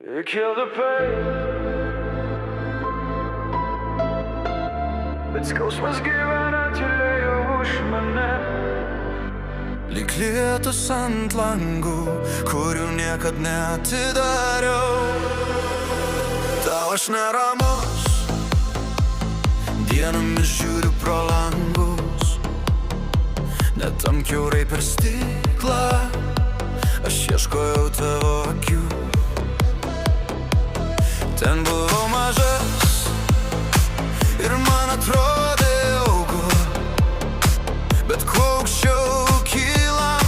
You kill the pain, bet skausmas gyvena tylėjo už mane. Lyg lietus ant langų, kurių niekad neatidariau. Tau aš neramus, dienomis žiūriu pro langus, net tam kiaurai per stiklą. Aš ieškojau tavo akių. Ten buvau mažas ir man atrodė jauku, bet kuo aukščiau kylam,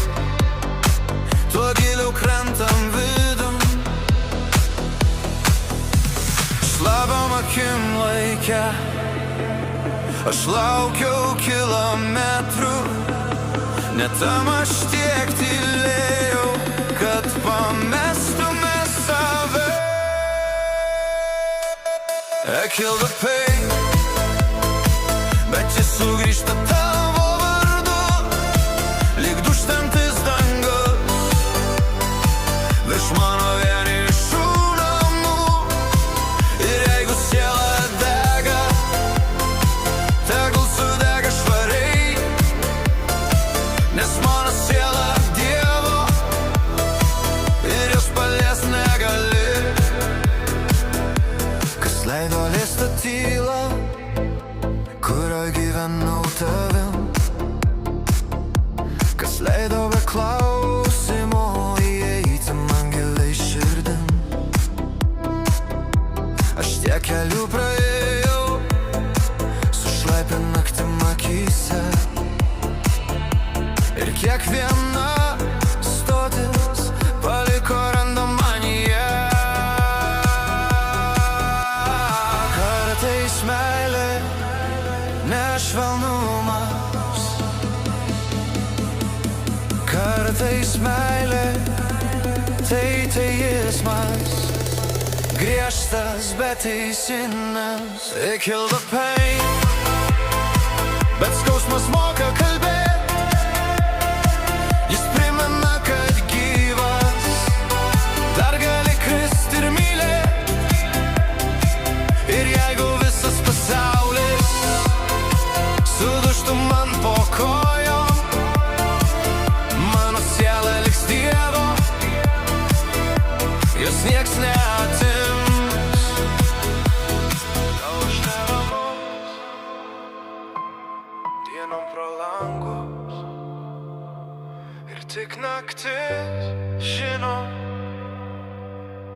tuo giliau krentam vidun. Šlapiom akim laike aš laukiau kilometrų, net tam aš tiek tylėjau, kad pamestume save. I kill the pain, bet jis sugrįžta tavo vardu, lyg dūžtantis dangus virš mano vienišų namų. Ir jeigu siela dega, tegul sudega švariai, nes mano siela Dievo ir jos palies negali. Leido liesta tyla, kurioj gyvenau tavim, kas leido be klausimo įeiti man giliai širdin. Aš tiek kelių praėjau, su šlaipia naktim akyse, ir kiekviena stotis paliko randam manyje. Meilė, nešvelnumas, kartais meilė, tai teismas, griežtas, bet teisingas. I kill the pain, bet skausmas moka kalbėt, jis primena, kad gyvas dar gali krist ir mylėt. Ir jeigu visas pasaulis sudužtų man po kojom, mano siela liks Dievo, jos nieks neatims. Tau aš neramus, dienom pro langus, ir tik naktis žino.